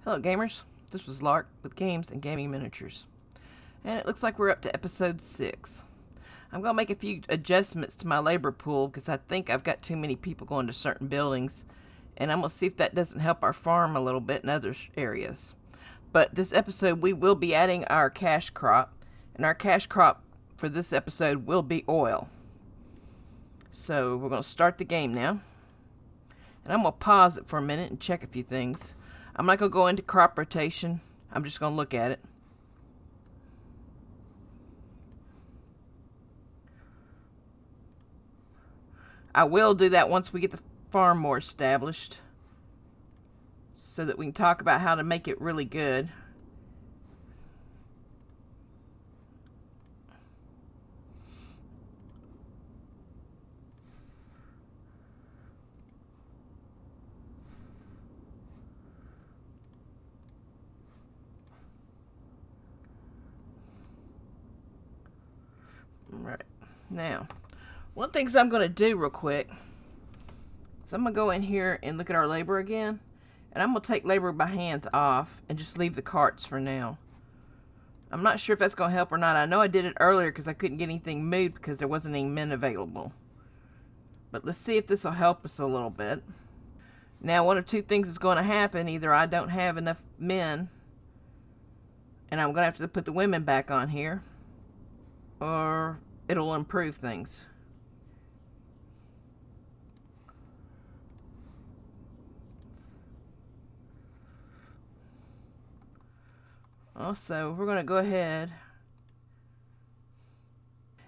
Hello gamers, this was Lark with Games and Gaming Miniatures, and it looks like we're up to episode 6. I'm going to make a few adjustments to my labor pool because I think I've got too many people going to certain buildings, and I'm going to see if that doesn't help our farm a little bit in other areas. But this episode we will be adding our cash crop, and our cash crop for this episode will be oil. So we're going to start the game now, and I'm going to pause it for a minute and check a few things. I'm not going to go into crop rotation. I'm just going to look at it. I will do that once we get the farm more established, so that we can talk about how to make it really good. Right. Now, one of the things I'm going to do real quick is I'm going to go in here and look at our labor again. And I'm going to take labor by hands off and just leave the carts for now. I'm not sure if that's going to help or not. I know I did it earlier because I couldn't get anything moved because there wasn't any men available. But let's see if this will help us a little bit. Now, one of two things is going to happen. Either I don't have enough men and I'm going to have to put the women back on here, or it'll improve things. Also, we're going to go ahead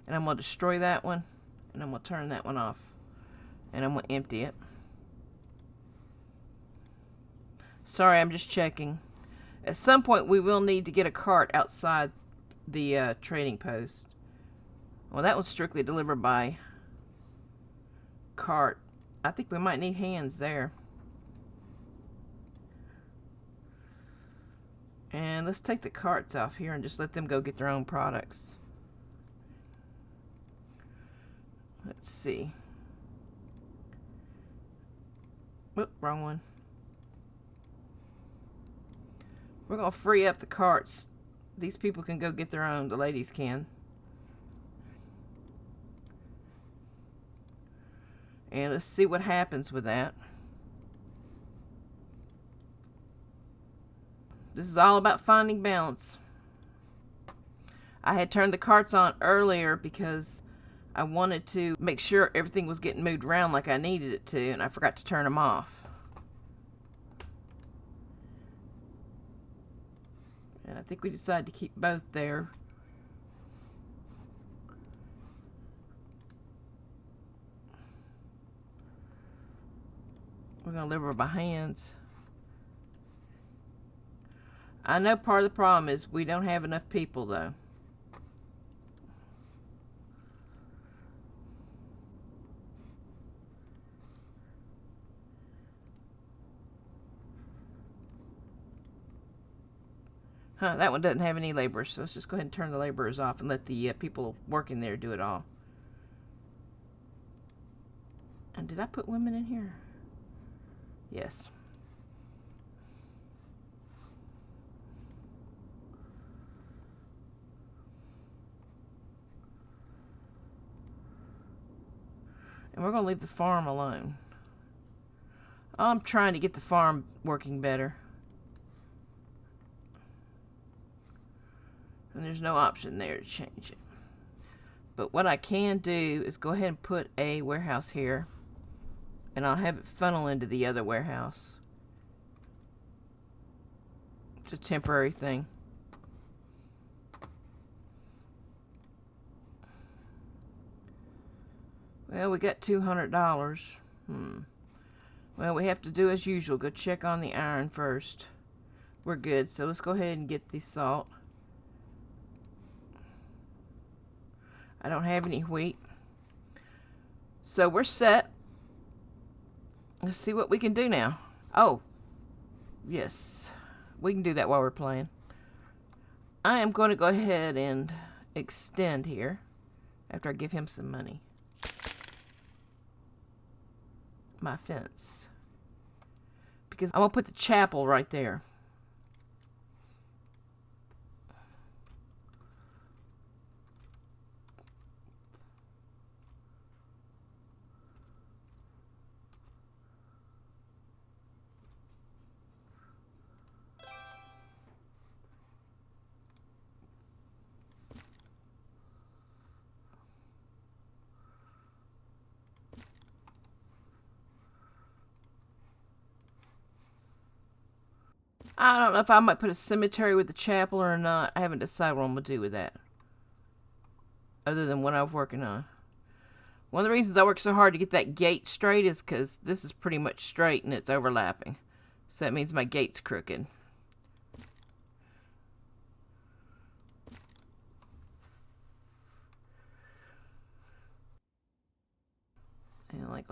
and I'm going to destroy that one, and I'm going to turn that one off, and I'm going to empty it. Sorry, I'm just checking. At some point we will need to get a cart outside the trading post. Well, that was strictly delivered by cart. I think we might need hands there. And let's take the carts off here and just let them go get their own products. Let's see. Whoop, wrong one. We're going to free up the carts. These people can go get their own. The ladies can. And let's see what happens with that. This is all about finding balance. I had turned the carts on earlier because I wanted to make sure everything was getting moved around like I needed it to, and I forgot to turn them off. And I think we decided to keep both there. We're going to deliver by hands. I know part of the problem is we don't have enough people, though. That one doesn't have any laborers, so let's just go ahead and turn the laborers off and let the people working there do it all. And did I put women in here? Yes. And we're going to leave the farm alone. I'm trying to get the farm working better. And there's no option there to change it. But what I can do is go ahead and put a warehouse here, and I'll have it funnel into the other warehouse. It's a temporary thing. Well, we got $200. Well, we have to do as usual. Go check on the iron first. We're good. So let's go ahead and get the salt. I don't have any wheat. So we're set. Let's see what we can do now. Oh, yes. We can do that while we're playing. I am going to go ahead and extend here after I give him some money. My fence. Because I'm going to put the chapel right there. I don't know if I might put a cemetery with the chapel or not. I haven't decided what I'm going to do with that. Other than what I'm working on. One of the reasons I work so hard to get that gate straight is because this is pretty much straight and it's overlapping. So that means my gate's crooked. And like,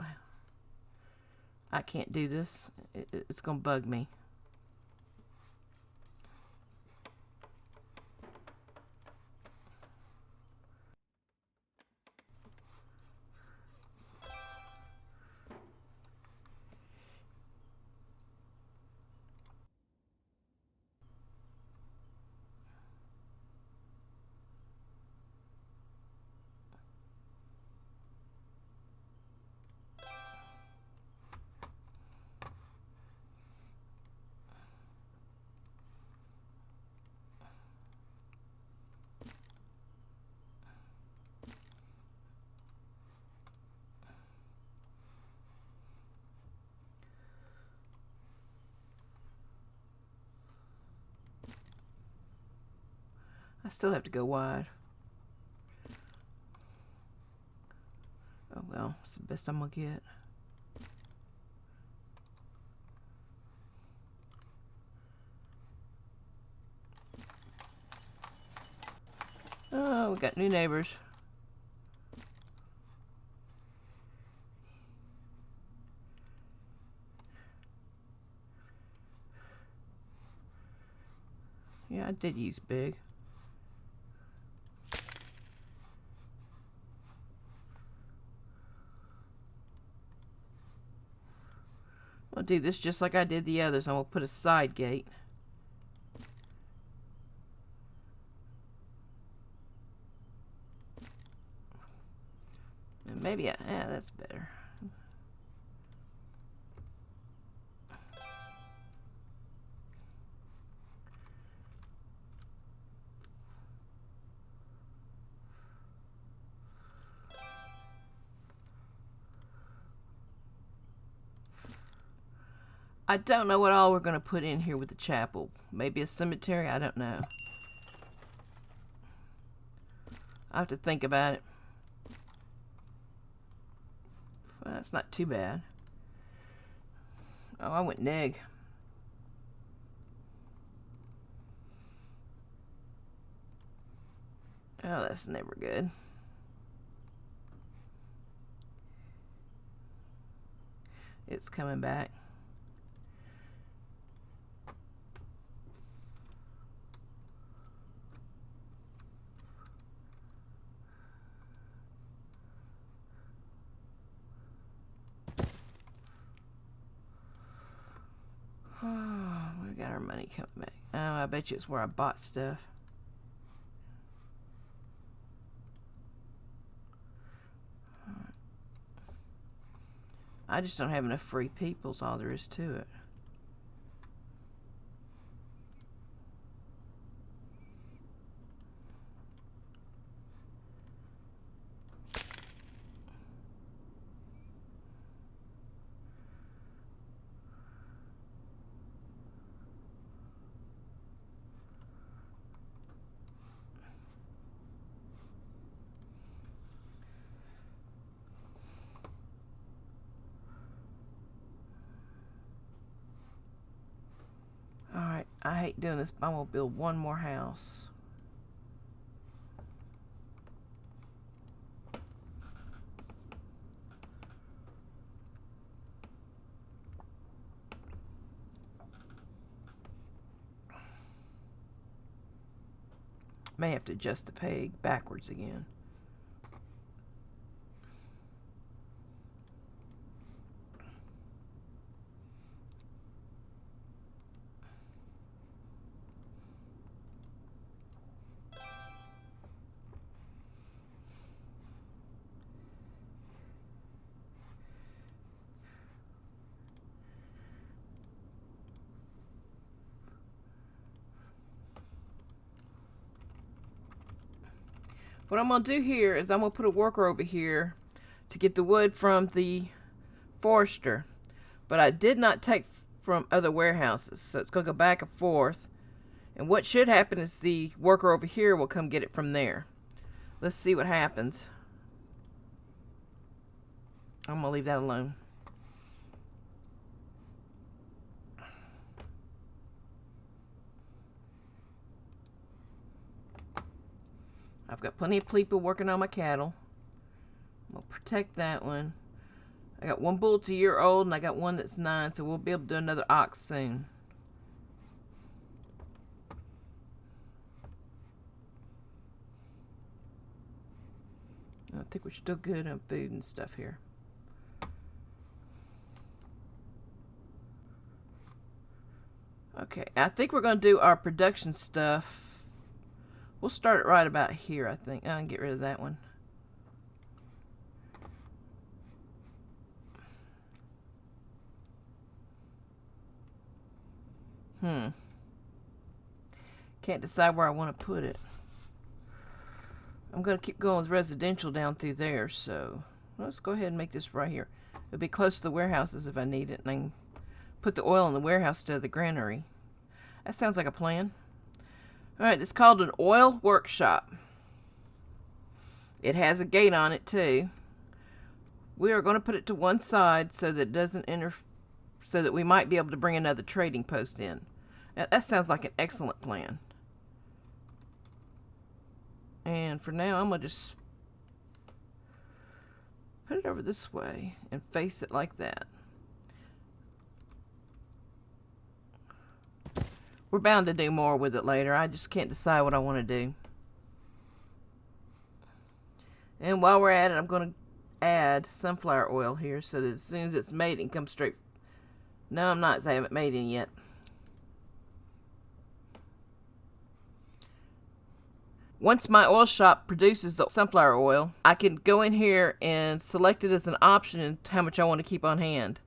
I can't do this. It's going to bug me. I still have to go wide. Oh well, it's the best I'm gonna get. Oh, we got new neighbors. Yeah, I did use big. I'll do this just like I did the others. I'm going to put a side gate. And maybe, yeah, that's better. I don't know what all we're going to put in here with the chapel. Maybe a cemetery? I don't know. I have to think about it. Well, that's not too bad. Oh, I went neg. Oh, that's never good. It's coming back. We got our money coming back. Oh, I bet you it's where I bought stuff. I just don't have enough free people, is all there is to it. Alright, I hate doing this, but I'm going to build one more house. May have to adjust the peg backwards again. What I'm going to do here is I'm going to put a worker over here to get the wood from the forester. But I did not take from other warehouses. So it's going to go back and forth. And what should happen is the worker over here will come get it from there. Let's see what happens. I'm going to leave that alone. I've got plenty of people working on my cattle. I'm going to protect that one. I got one bull that's a year old, and I got one that's 9, so we'll be able to do another ox soon. I think we're still good on food and stuff here. Okay, I think we're going to do our production stuff. We'll start it right about here, I think. I can get rid of that one. Can't decide where I want to put it. I'm going to keep going with residential down through there, so let's go ahead and make this right here. It'll be close to the warehouses if I need it, and I can put the oil in the warehouse instead of the granary. That sounds like a plan. Alright, it's called an oil workshop. It has a gate on it too. We are going to put it to one side so that it doesn't so that we might be able to bring another trading post in. Now, that sounds like an excellent plan. And for now, I'm going to just put it over this way and face it like that. We're bound to do more with it later. I just can't decide what I want to do. And while we're at it, I'm going to add sunflower oil here so that as soon as it's made, it can come straight. No, I'm not, because I haven't made any yet. Once my oil shop produces the sunflower oil, I can go in here and select it as an option and how much I want to keep on hand.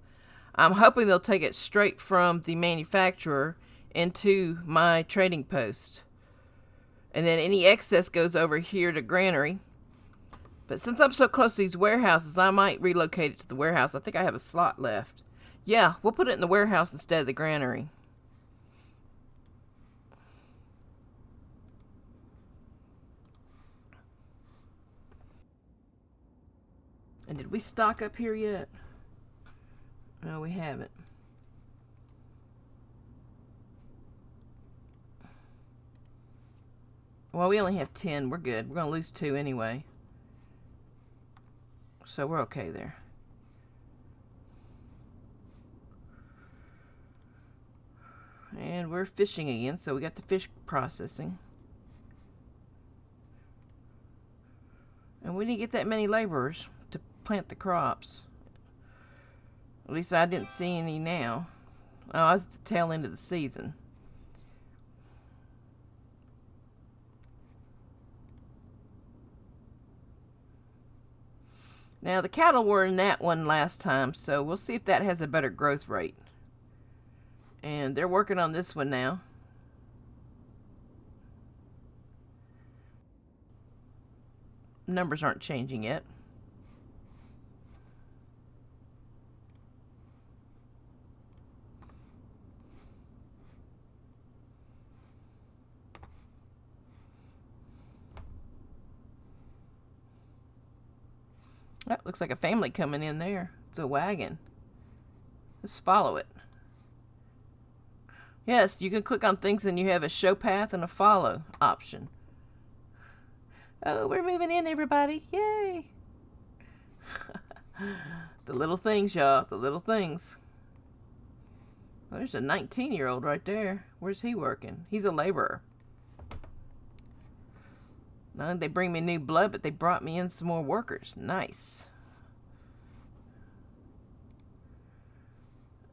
I'm hoping they'll take it straight from the manufacturer into my trading post. And then any excess goes over here to granary. But since I'm so close to these warehouses, I might relocate it to the warehouse. I think I have a slot left. Yeah, we'll put it in the warehouse instead of the granary. And did we stock up here yet? No, we haven't. Well, we only have 10. We're good. We're going to lose 2 anyway. So we're okay there. And we're fishing again, so we got the fish processing. And we didn't get that many laborers to plant the crops. At least I didn't see any now. Oh, it's the tail end of the season. Now, the cattle were in that one last time, so we'll see if that has a better growth rate. And they're working on this one now. Numbers aren't changing yet. That looks like a family coming in there. It's a wagon. Let's follow it. Yes, you can click on things and you have a show path and a follow option. Oh, we're moving in, everybody. Yay! The little things, y'all. The little things. Oh, there's a 19-year-old right there. Where's he working? He's a laborer. Not only did they bring me new blood, but they brought me in some more workers. Nice.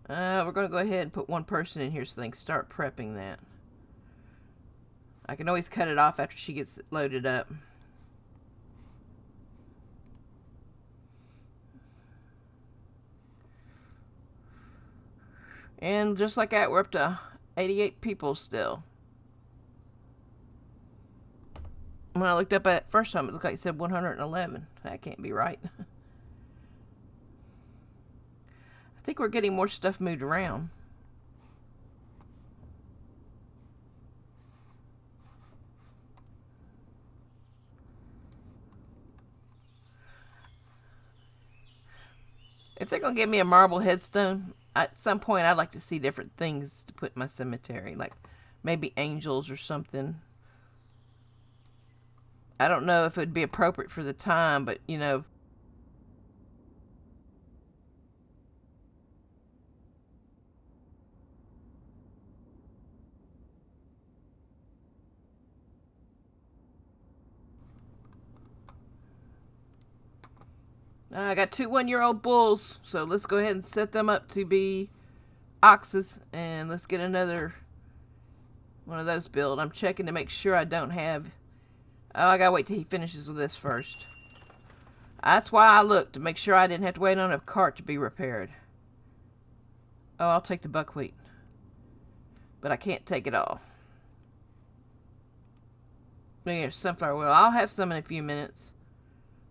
We're going to go ahead and put one person in here so they can start prepping that. I can always cut it off after she gets loaded up. And just like that, we're up to 88 people still. When I looked up at it first time, it looked like it said 111. That can't be right. I think we're getting more stuff moved around. If they're going to give me a marble headstone, at some point I'd like to see different things to put in my cemetery. Like maybe angels or something. I don't know if it would be appropriate for the time, but you know. I got two 1-year-old bulls, so let's go ahead and set them up to be oxes, and let's get another one of those built. I'm checking to make sure I don't have... Oh, I gotta wait till he finishes with this first. That's why I looked, to make sure I didn't have to wait on a cart to be repaired. Oh, I'll take the buckwheat. But I can't take it all. Here's sunflower oil. I'll have some in a few minutes.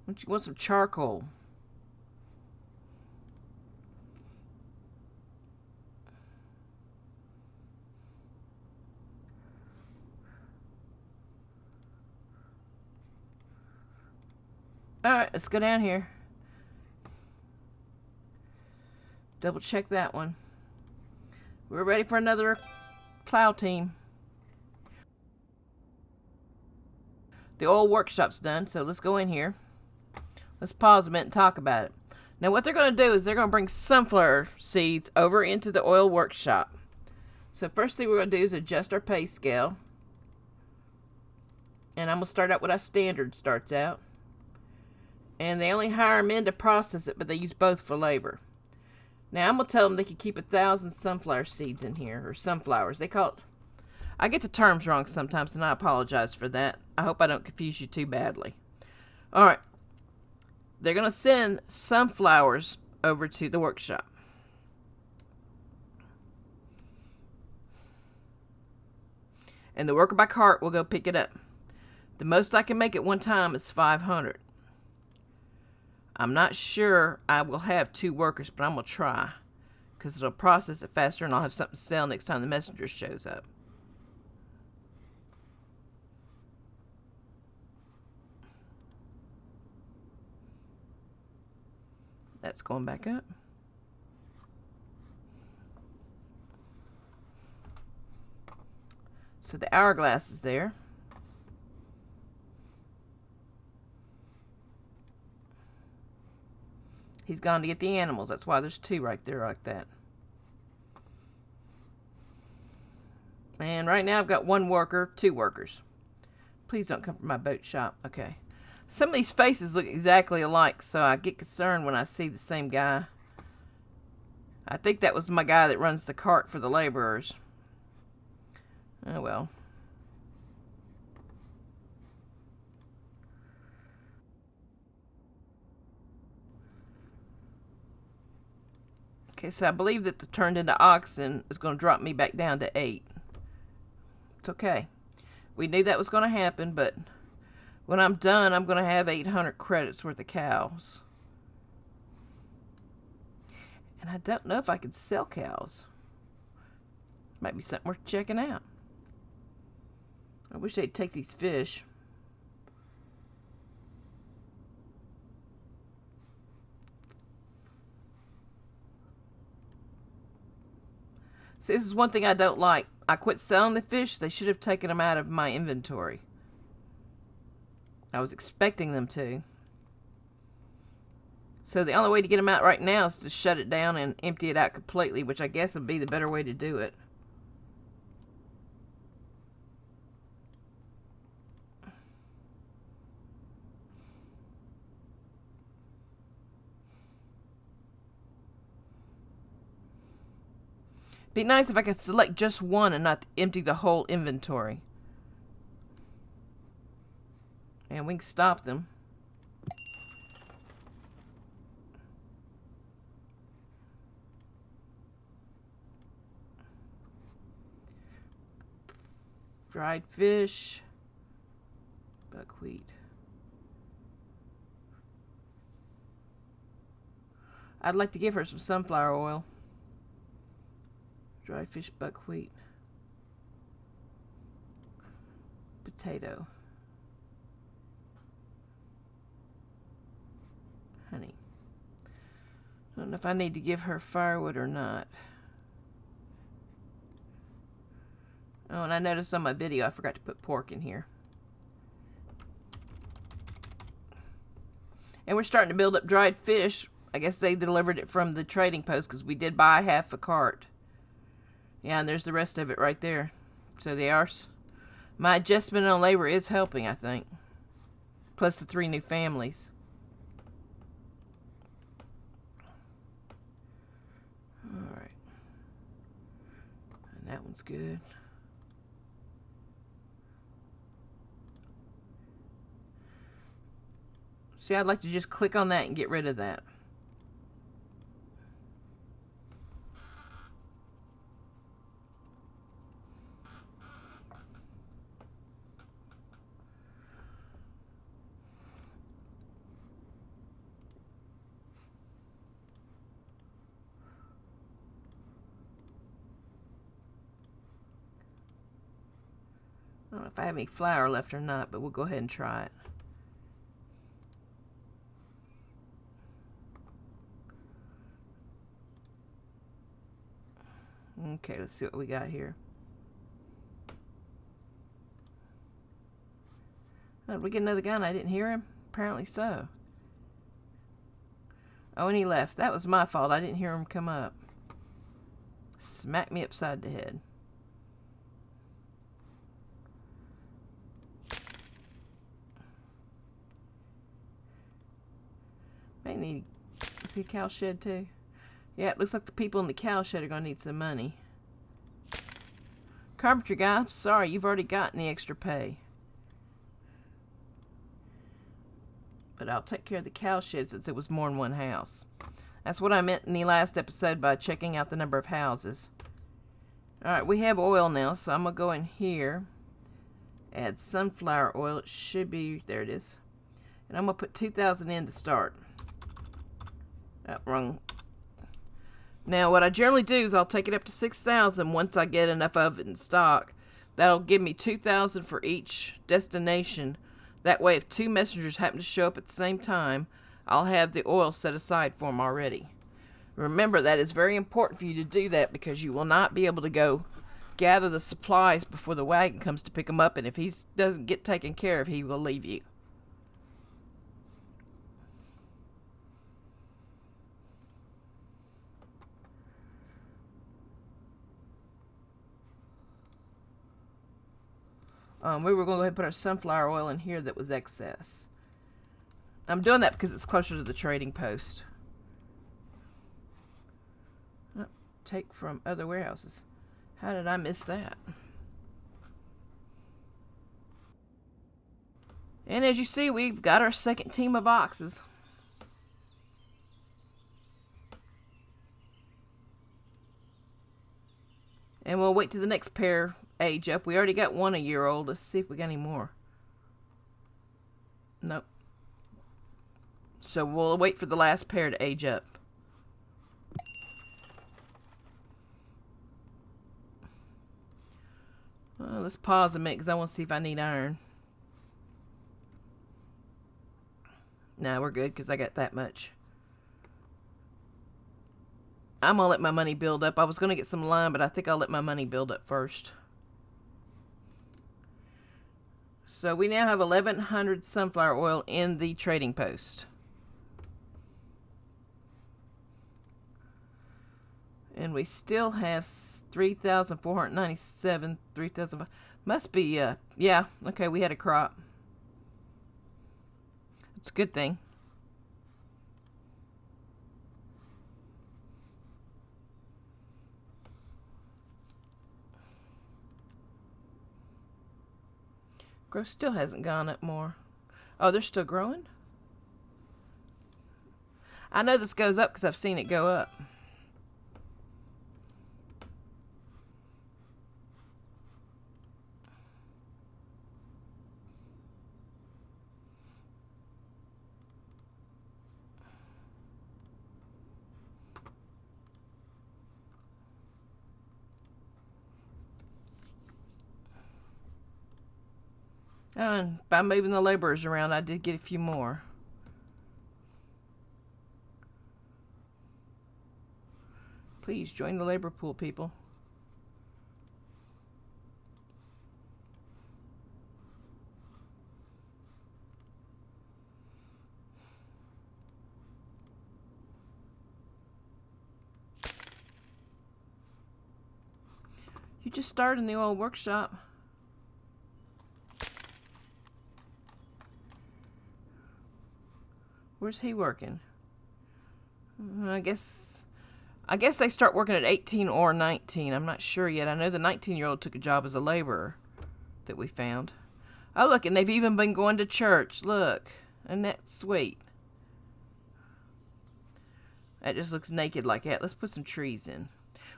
Don't you want some charcoal? Alright, let's go down here. Double check that one. We're ready for another plow team. The oil workshop's done, so let's go in here. Let's pause a minute and talk about it. Now what they're going to do is they're going to bring sunflower seeds over into the oil workshop. So first thing we're going to do is adjust our pay scale. And I'm going to start out with our standard starts out. And they only hire men to process it, but they use both for labor. Now I'm going to tell them they can keep 1,000 sunflower seeds in here, or sunflowers. They call it... I get the terms wrong sometimes, and I apologize for that. I hope I don't confuse you too badly. Alright. They're going to send sunflowers over to the workshop. And the worker by cart will go pick it up. The most I can make at one time is 500. I'm not sure I will have 2 workers, but I'm going to try. Because it'll process it faster and I'll have something to sell next time the messenger shows up. That's going back up. So the hourglass is there. He's gone to get the animals. That's why there's 2 right there like that. And right now I've got 1 worker, 2 workers. Please don't come from my boat shop. Okay. Some of these faces look exactly alike, so I get concerned when I see the same guy. I think that was my guy that runs the cart for the laborers. Oh well. Okay, so I believe that the turned into oxen is going to drop me back down to 8. It's okay. We knew that was going to happen, but when I'm done, I'm going to have 800 credits worth of cows. And I don't know if I could sell cows. Might be something worth checking out. I wish they'd take these fish. See, this is one thing I don't like. I quit selling the fish. They should have taken them out of my inventory. I was expecting them to. So the only way to get them out right now is to shut it down and empty it out completely, which I guess would be the better way to do it. Be nice if I could select just one and not empty the whole inventory. And we can stop them. Dried fish. Buckwheat. I'd like to give her some sunflower oil. Dried fish, buckwheat. Potato. Honey. I don't know if I need to give her firewood or not. Oh, and I noticed on my video I forgot to put pork in here. And we're starting to build up dried fish. I guess they delivered it from the trading post because we did buy half a cart. Yeah, and there's the rest of it right there. So they are. My adjustment on labor is helping, I think. Plus the 3 new families. Alright. And that one's good. See, I'd like to just click on that and get rid of that. I don't know if I have any flour left or not, but we'll go ahead and try it. Okay, let's see what we got here. Oh, did we get another gun? I didn't hear him? Apparently so. Oh, and he left. That was my fault. I didn't hear him come up. Smacked me upside the head. May need to see a cow shed too. Yeah, it looks like the people in the cow shed are going to need some money. Carpentry guy, I'm sorry, you've already gotten the extra pay. But I'll take care of the cow shed since it was more than one house. That's what I meant in the last episode by checking out the number of houses. Alright, we have oil now, so I'm going to go in here. Add sunflower oil. It should be, there it is. And I'm going to put 2,000 in to start. Oh, wrong. Now, what I generally do is I'll take it up to 6,000 once I get enough of it in stock. That'll give me 2,000 for each destination. That way, if 2 messengers happen to show up at the same time, I'll have the oil set aside for them already. Remember, that is very important for you to do that because you will not be able to go gather the supplies before the wagon comes to pick them up, and if he doesn't get taken care of, he will leave you. We were going to go ahead and put our sunflower oil in here that was excess. I'm doing that because it's closer to the trading post. Oh, take from other warehouses. How did I miss that? And as you see, we've got our second team of oxes. And we'll wait till the next pair age up. We already got one a year old. Let's see if we got any more. Nope. So we'll wait for the last pair to age up. Well, let's pause a minute because I want to see if I need iron. No, we're good because I got that much. I'm going to let my money build up. I was going to get some lime, but I think I'll let my money build up first. So we now have 1,100 sunflower oil in the trading post. And we still have 3,497, 3,000. Must be, yeah, okay, we had a crop. It's a good thing. Growth still hasn't gone up more. Oh, they're still growing? I know this goes up because I've seen it go up. And by moving the laborers around, I did get a few more. Please join the labor pool, people. You just started in the oil workshop. Where's he working? I guess they start working at 18 or 19. I'm not sure yet. I know the 19-year-old took a job as a laborer that we found. Oh, look, and they've even been going to church. Look, isn't that sweet? That just looks naked like that. Let's put some trees in.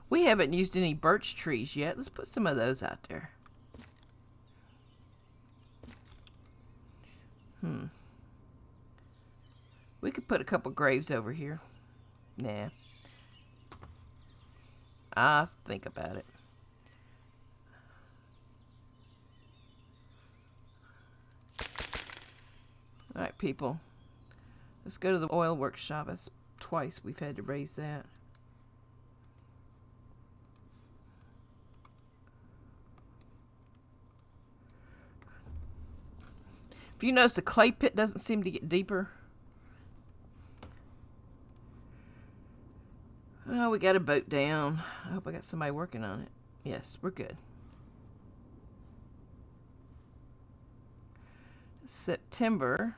We haven't used any birch trees yet. Let's put some of those out there. We could put a couple graves over here. Nah. I'll think about it. Alright, people. Let's go to the oil workshop. That's twice we've had to raise that. If you notice, the clay pit doesn't seem to get deeper. Oh, we got a boat down. I hope I got somebody working on it. Yes, we're good. September.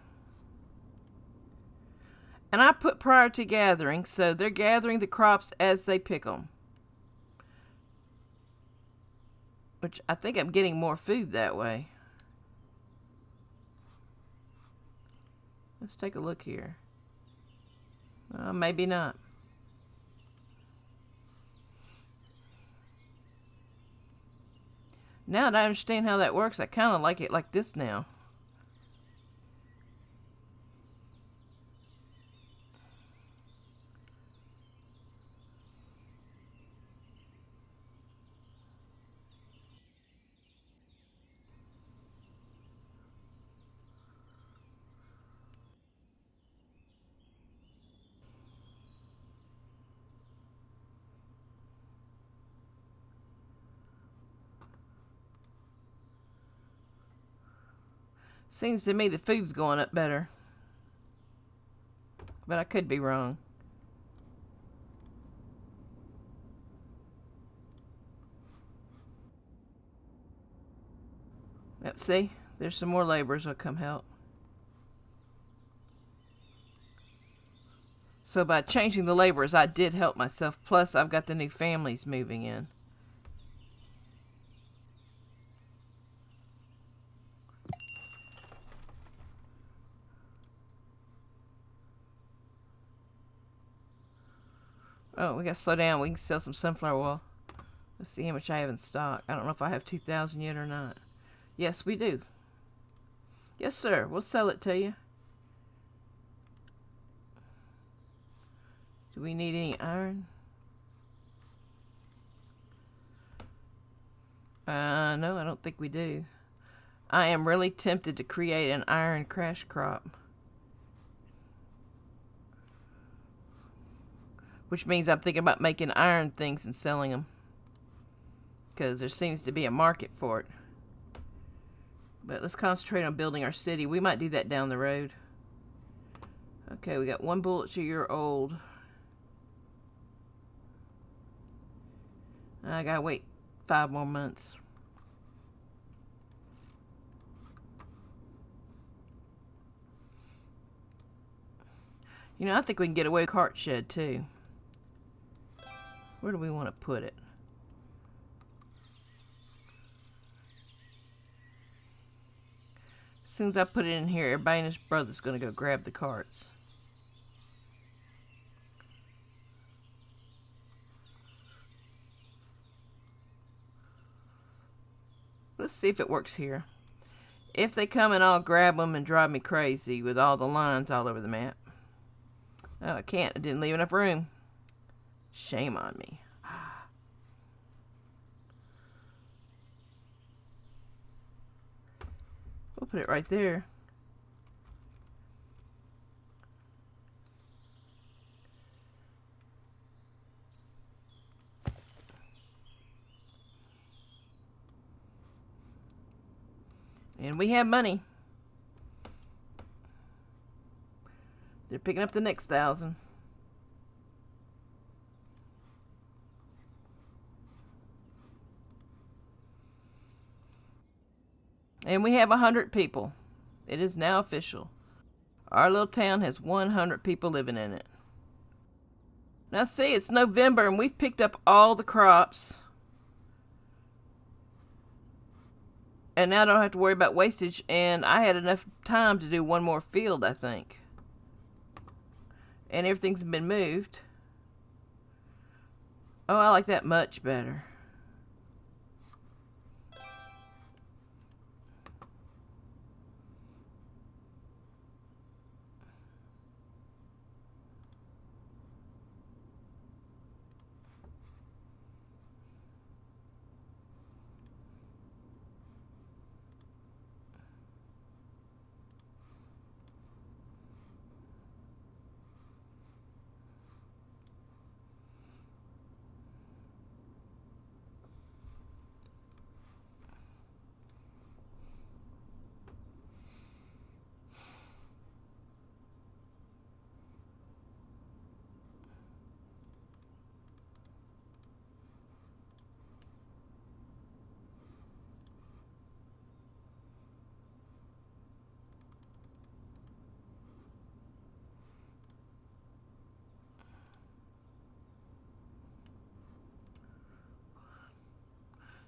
And I put prior to gathering, so they're gathering the crops as they pick them. Which I think I'm getting more food that way. Let's take a look here. Maybe not. Now that I understand how that works, I kind of like it like this now. Seems to me the food's going up better. But I could be wrong. Yep, see? There's some more laborers that'll come help. So by changing the laborers, I did help myself. Plus, I've got the new families moving in. Oh, we gotta slow down. We can sell some sunflower oil. Let's see how much I have in stock. I don't know if I have 2,000 yet or not. Yes, we do. Yes, sir. We'll sell it to you. Do we need any iron? No, I don't think we do. I am really tempted to create an iron crash crop. Which means I'm thinking about making iron things and selling them. Because there seems to be a market for it. But let's concentrate on building our city. We might do that down the road. Okay, we got 1 bullet a year old. I gotta wait 5 more months. You know, I think we can get away with cart shed too. Where do we want to put it? As soon as I put it in here, everybody and his brother's going to go grab the carts. Let's see if it works here. If they come and I'll grab them and drive me crazy with all the lines all over the map. Oh, I can't. I didn't leave enough room. Shame on me. We'll put it right there. And we have money. They're picking up the next 1,000. And we have 100 people. It is now official. Our little town has 100 people living in it. Now see, it's November and we've picked up all the crops. And now I don't have to worry about wastage. And I had enough time to do one more field, I think. And everything's been moved. Oh, I like that much better.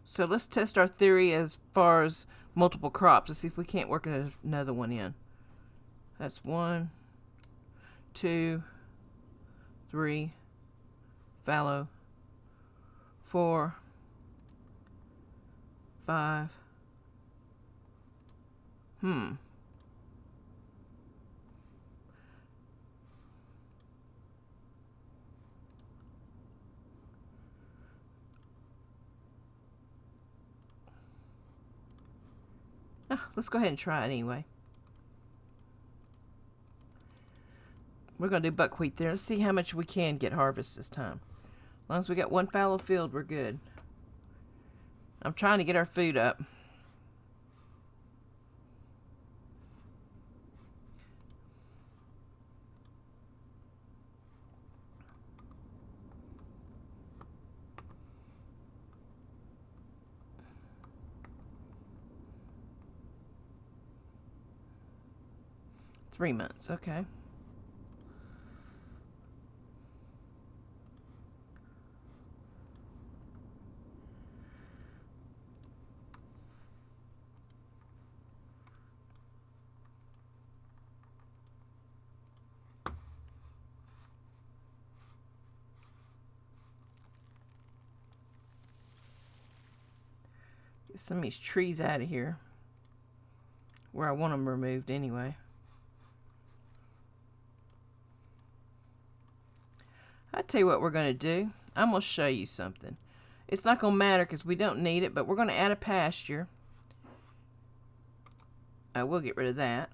So let's test our theory as far as multiple crops. Let's see if we can't work another one in. That's 1, 2, 3, fallow, 4, 5. Let's go ahead and try it anyway. We're going to do buckwheat there. Let's see how much we can get harvest this time. As long as we got one fallow field, we're good. I'm trying to get our food up. Three months, okay. Get some of these trees out of here, where I want them removed anyway. I tell you what we're going to do. I'm going to show you something. It's not going to matter because we don't need it, but we're going to add a pasture. I will get rid of that.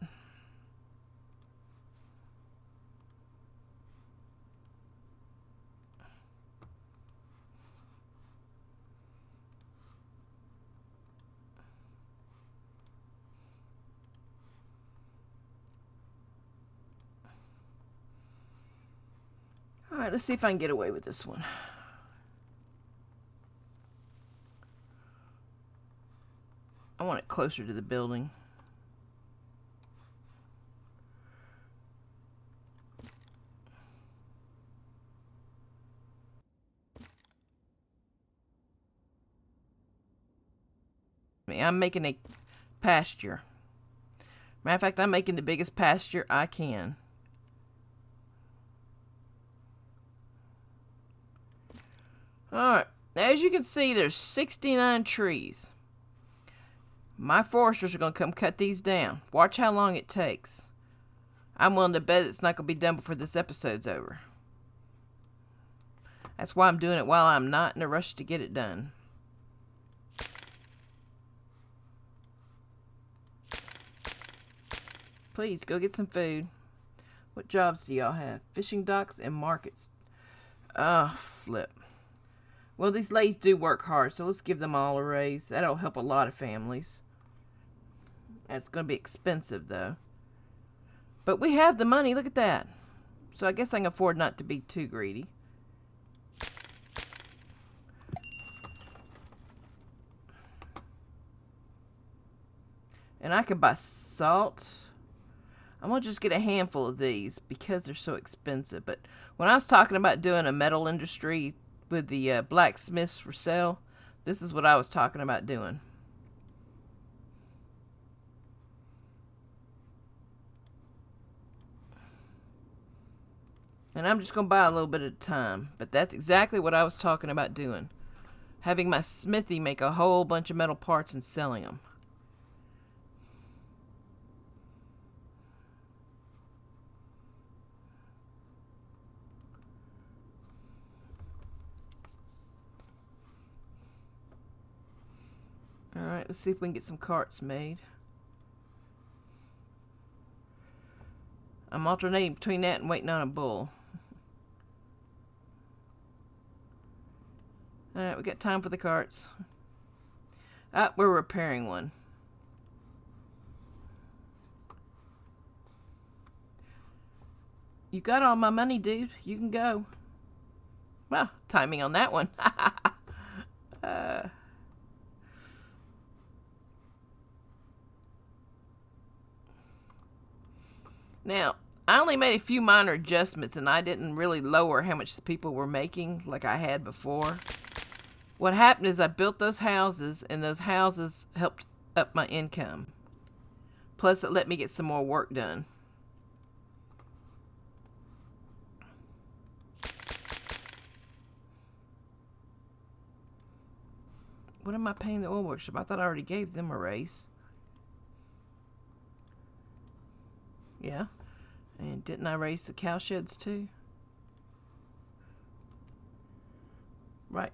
All right, let's see if I can get away with this one. I want it closer to the building. I'm making a pasture. Matter of fact, I'm making the biggest pasture I can. Alright, as you can see, there's 69 trees. My foresters are going to come cut these down. Watch how long it takes. I'm willing to bet it's not going to be done before this episode's over. That's why I'm doing it while I'm not in a rush to get it done. Please, go get some food. What jobs do y'all have? Fishing docks and markets. Flip. Well, these ladies do work hard, so let's give them all a raise. That'll help a lot of families. It's going to be expensive, though. But we have the money. Look at that. So I guess I can afford not to be too greedy. And I could buy salt. I'm going to just get a handful of these because they're so expensive. But when I was talking about doing a metal industry with the blacksmiths for sale, this is what I was talking about doing. And I'm just going to buy a little bit at a time. But that's exactly what I was talking about doing. Having my smithy make a whole bunch of metal parts and selling them. Alright, let's see if we can get some carts made. I'm alternating between that and waiting on a bull. Alright, we got time for the carts. Ah, we're repairing one. You got all my money, dude. You can go. Well, timing on that one. Now, I only made a few minor adjustments, and I didn't really lower how much the people were making like I had before. What happened is I built those houses, and those houses helped up my income. Plus, it let me get some more work done. What am I paying the oil workshop? I thought I already gave them a raise. Yeah. And didn't I raise the cow sheds too? Right.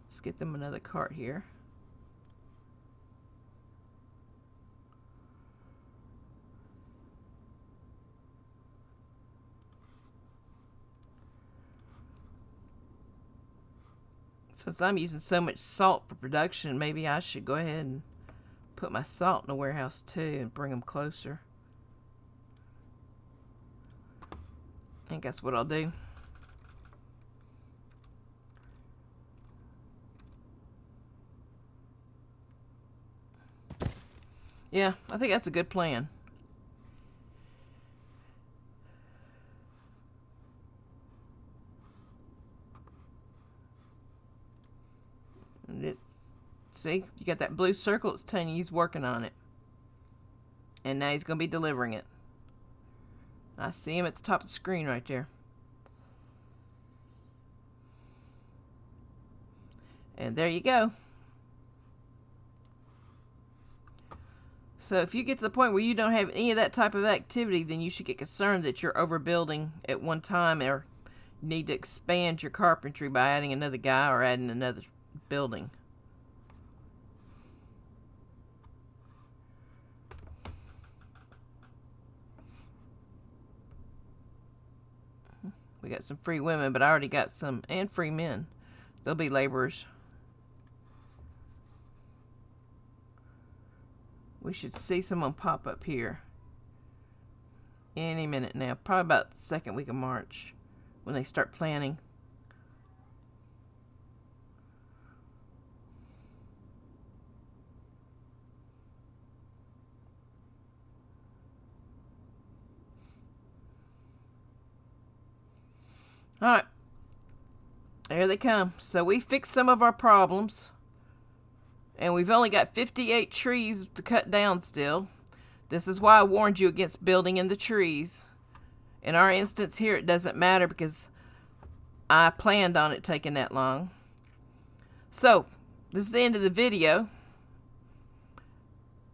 Let's get them another cart here. Since I'm using so much salt for production, maybe I should go ahead and put my salt in the warehouse too and bring them closer. I think that's what I'll do. Yeah, I think that's a good plan. See, you got that blue circle. It's telling you he's working on it. And now he's going to be delivering it. I see him at the top of the screen right there. And there you go. So if you get to the point where you don't have any of that type of activity, then you should get concerned that you're overbuilding at one time, or need to expand your carpentry by adding another guy or adding another building. We got some free women, but I already got some, and free men. They'll be laborers. We should see someone pop up here any minute now. Probably about the second week of March when they start planning. Alright. There they come. So we fixed some of our problems. And we've only got 58 trees to cut down still. This is why I warned you against building in the trees. In our instance here, it doesn't matter because I planned on it taking that long. So, this is the end of the video.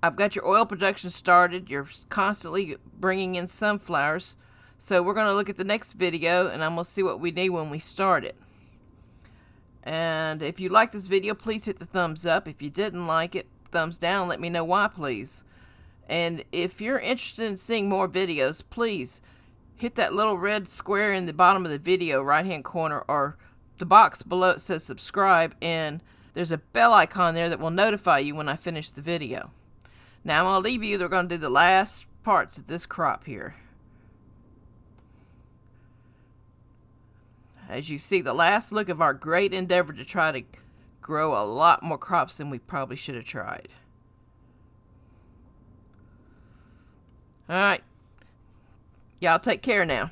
I've got your oil production started. You're constantly bringing in sunflowers. So we're going to look at the next video, and I'm going to see what we need when we start it. And if you like this video, please hit the thumbs up. If you didn't like it, thumbs down. Let me know why, please. And if you're interested in seeing more videos, please hit that little red square in the bottom of the video right hand corner, or the box below it says subscribe, and there's a bell icon there that will notify you when I finish the video. Now I'm going to leave you. They're going to do the last parts of this crop here. As you see, the last look of our great endeavor to try to grow a lot more crops than we probably should have tried. All right. Y'all take care now.